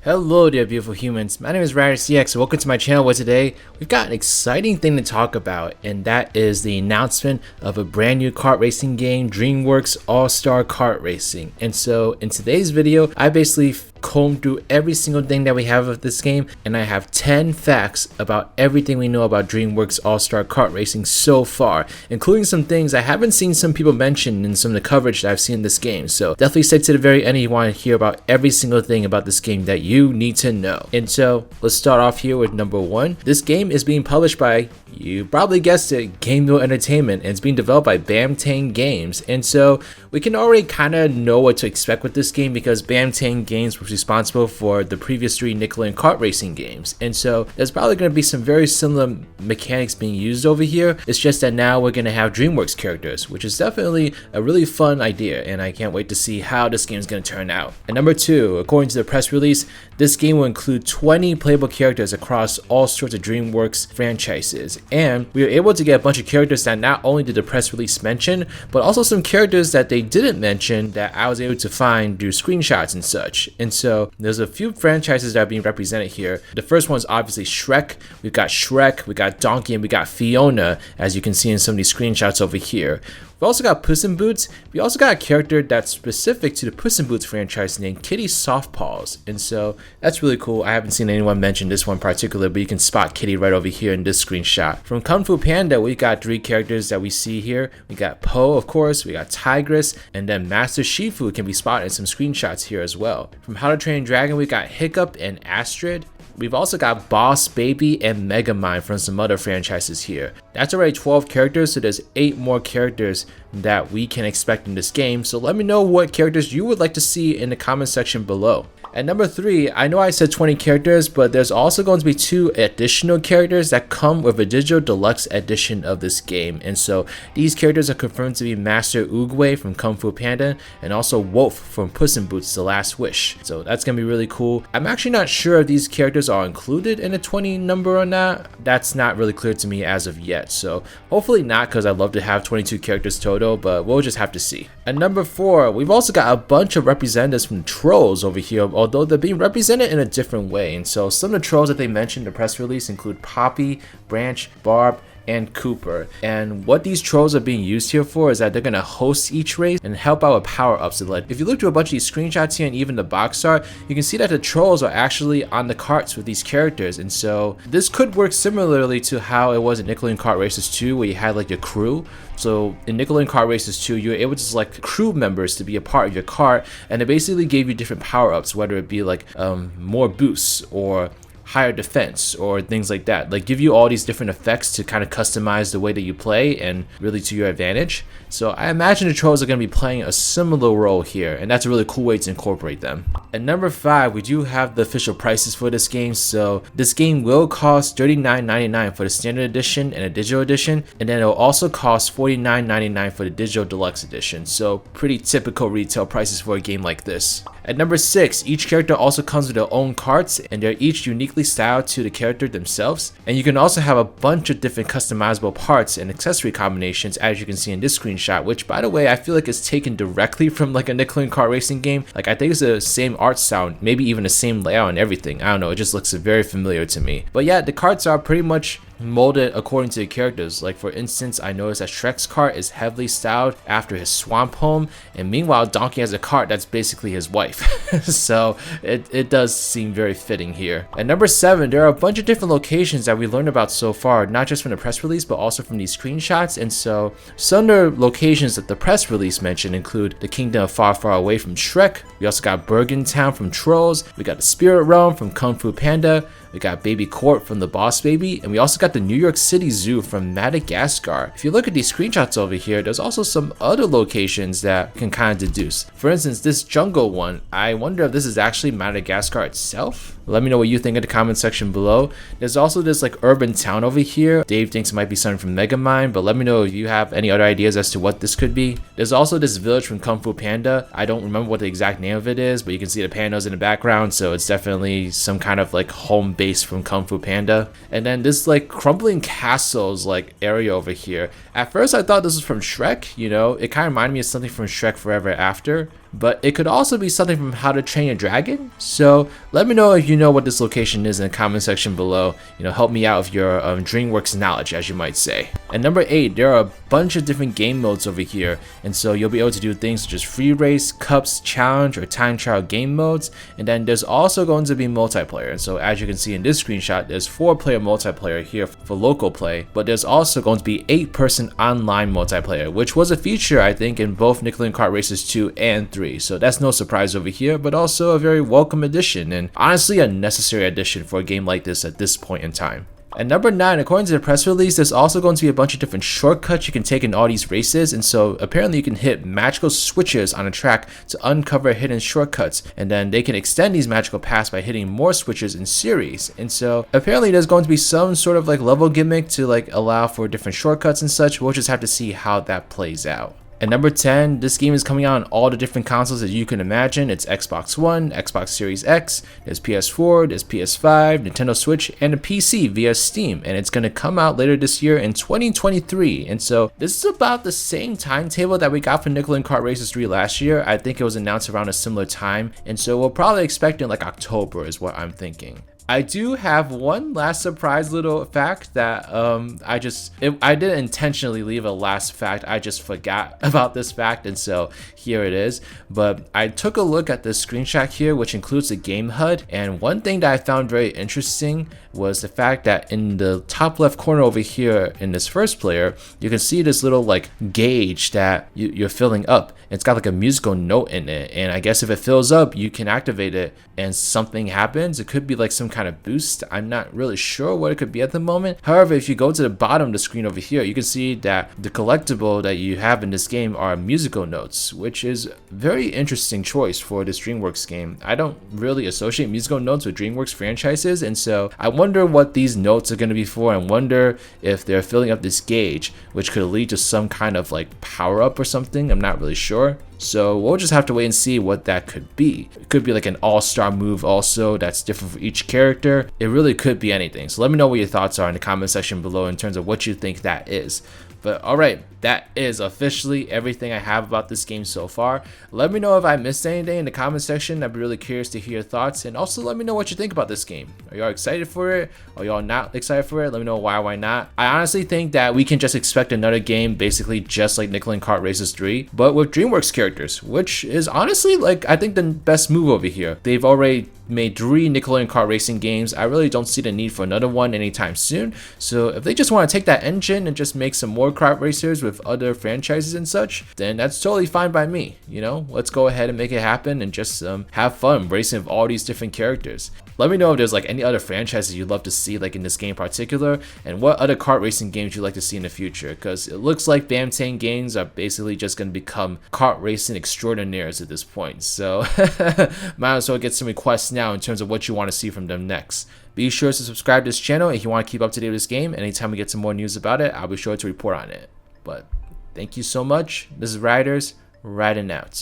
Hello there beautiful humans, my name is RidersDX and welcome to my channel where today we've got an exciting thing to talk about, and that is the announcement of a brand new kart racing game, Dreamworks All-Star Kart Racing. And so in today's video, I basically combed through every single thing that we have of this game, and I have 10 facts about everything we know about Dreamworks All-Star Kart Racing so far, including some things I haven't seen some people mention in some of the coverage that I've seen in this game. So definitely stay to the very end if you want to hear about every single thing about this game that you need to know. And so let's start off here with number one. This game is being published by, you probably guessed it, Game No Entertainment, and it's being developed by Bamtang Games. And so we can already kind of know what to expect with this game because Bamtang Games was responsible for the previous 3 Nickelodeon Kart Racing games. And so there's probably going to be some very similar mechanics being used over here. It's just that now we're going to have Dreamworks characters, which is definitely a really fun idea, and I can't wait to see how this game is going to turn out. And number 2, according to the press release, this game will include 20 playable characters across all sorts of Dreamworks franchises. And we were able to get a bunch of characters that not only did the press release mention, but also some characters that they didn't mention that I was able to find through screenshots and such. And so there's a few franchises that are being represented here. The first one is obviously Shrek. We've got Shrek, we got Donkey, and we got Fiona, as you can see in some of these screenshots over here. We've also got Puss in Boots. We also got a character that's specific to the Puss in Boots franchise named Kitty Softpaws. And so that's really cool. I haven't seen anyone mention this one in particular, but you can spot Kitty right over here in this screenshot. From Kung Fu Panda, we got 3 characters that we see here. We got Po, of course, we got Tigress, and then Master Shifu can be spotted in some screenshots here as well. From How to Train Dragon, we got Hiccup and Astrid. We've also got Boss Baby and Megamind from some other franchises here. That's already 12 characters, so there's 8 more characters that we can expect in this game. So let me know what characters you would like to see in the comment section below. At number 3, I know I said 20 characters, but there's also going to be 2 additional characters that come with a digital deluxe edition of this game. And so these characters are confirmed to be Master Oogway from Kung Fu Panda and also Wolf from Puss in Boots The Last Wish. So that's going to be really cool. I'm actually not sure if these characters are included in the 20 number or not. That's not really clear to me as of yet. So hopefully not, because I'd love to have 22 characters total, but we'll just have to see. At number 4, we've also got a bunch of representatives from Trolls over here, although they're being represented in a different way. And so some of the trolls that they mentioned in the press release include Poppy, Branch, Barb, and Cooper. And what these trolls are being used here for is that they're going to host each race and help out with power-ups. If you look through a bunch of these screenshots here and even the box art, you can see that the trolls are actually on the carts with these characters. And so this could work similarly to how it was in Nickelodeon Kart Racers 2, where you had like your crew. So in Nickelodeon Kart Racers 2, you were able to select crew members to be a part of your cart, and it basically gave you different power-ups, whether it be like more boosts or higher defense or things like that. Like give you all these different effects to kind of customize the way that you play and really to your advantage. So I imagine the trolls are going to be playing a similar role here, and that's a really cool way to incorporate them. At number 5, we do have the official prices for this game. So this game will cost $39.99 for the standard edition and a digital edition, and then it'll also cost $49.99 for the digital deluxe edition. So pretty typical retail prices for a game like this. At number 6, each character also comes with their own carts, and they're each uniquely styled to the character themselves. And you can also have a bunch of different customizable parts and accessory combinations, as you can see in this screenshot, which by the way, I feel like is taken directly from like a Nickelodeon Kart Racing game. Like I think it's the same art style, maybe even the same layout and everything. I don't know, it just looks very familiar to me. But yeah, the carts are pretty much molded according to the characters. Like for instance, I noticed that Shrek's cart is heavily styled after his swamp home, and meanwhile Donkey has a cart that's basically his wife. So it does seem very fitting here. At number 7, there are a bunch of different locations that we learned about so far, not just from the press release but also from these screenshots. And so some of the locations that the press release mentioned include the Kingdom of Far Far Away from Shrek. We also got Bergen Town from Trolls. We got the Spirit Realm from Kung Fu Panda. We got Baby Court from the Boss Baby, and we also got the New York City Zoo from Madagascar. If you look at these screenshots over here, there's also some other locations that you can kind of deduce. For instance, this jungle one, I wonder if this is actually Madagascar itself. Let me know what you think in the comment section below. There's also this like urban town over here. Dave thinks it might be something from Megamind, but let me know if you have any other ideas as to what this could be. There's also this village from Kung Fu Panda. I don't remember what the exact name of it is, but you can see the pandas in the background, so it's definitely some kind of like home base from Kung Fu Panda. And then this like crumbling castles like area over here. At first I thought this was from Shrek, you know, it kind of reminded me of something from Shrek Forever After. but it could also be something from How to Train Your Dragon. So let me know if you know what this location is in the comment section below. Help me out with your DreamWorks knowledge, as you might say. And number 8, there are a bunch of different game modes over here, and so you'll be able to do things such as free race, cups, challenge, or time trial game modes. And then there's also going to be multiplayer, and so as you can see in this screenshot, there's 4-player multiplayer here for local play, but there's also going to be 8-person online multiplayer, which was a feature I think in both Nickelodeon Kart Racers 2 and 3, so that's no surprise over here, but also a very welcome addition, and honestly a necessary addition for a game like this at this point in time. And number 9, according to the press release, there's also going to be a bunch of different shortcuts you can take in all these races, and so apparently you can hit magical switches on a track to uncover hidden shortcuts, and then they can extend these magical paths by hitting more switches in series. And so apparently there's going to be some sort of like level gimmick to like allow for different shortcuts and such. We'll just have to see how that plays out. And number 10, this game is coming out on all the different consoles that you can imagine. It's Xbox One, Xbox Series X, there's PS4, there's PS5, Nintendo Switch, and a PC via Steam. And it's going to come out later this year in 2023. And so this is about the same timetable that we got for Nickelodeon Kart Racers 3 last year. I think it was announced around a similar time. And so we'll probably expect it in like October is what I'm thinking. I do have one last surprise little fact that I didn't intentionally leave a last fact. I just forgot about this fact, and so here it is. But I took a look at this screenshot here, which includes the game HUD, and one thing that I found very interesting was the fact that in the top left corner over here in this first player, you can see this little like gauge that you're filling up. It's got like a musical note in it, and I guess if it fills up, you can activate it and something happens. It could be like some kind of boost. I'm not really sure what it could be at the moment. However, if you go to the bottom of the screen over here, you can see that the collectible that you have in this game are musical notes, which is a very interesting choice for this DreamWorks game. I don't really associate musical notes with DreamWorks franchises, and so I wonder what these notes are going to be for, and wonder if they're filling up this gauge, which could lead to some kind of like power up or something. I'm not really sure. So we'll just have to wait and see what that could be. It could be like an all-star move also that's different for each character. It really could be anything. So let me know what your thoughts are in the comment section below in terms of what you think that is. But alright, that is officially everything I have about this game so far. Let me know if I missed anything in the comment section. I'd be really curious to hear your thoughts, and also let me know what you think about this game. Are y'all excited for it? Are y'all not excited for it? Let me know why not. I honestly think that we can just expect another game basically just like Nickelodeon Kart Racers 3, but with DreamWorks characters, which is honestly like I think the best move over here. They've already made 3 Nickelodeon Kart Racing games. I really don't see the need for another one anytime soon. So if they just want to take that engine and just make some more kart racers with other franchises and such, then that's totally fine by me. Let's go ahead and make it happen and just have fun racing with all these different characters. Let me know if there's like any other franchises you'd love to see like in this game in particular, and what other kart racing games you'd like to see in the future, because it looks like Bamtang games are basically just going to become kart racing extraordinaires at this point. So might as well get some requests now in terms of what you want to see from them next. Be sure to subscribe to this channel if you want to keep up to date with this game. Anytime we get some more news about it, I'll be sure to report on it. But thank you so much. This is Riders, riding out.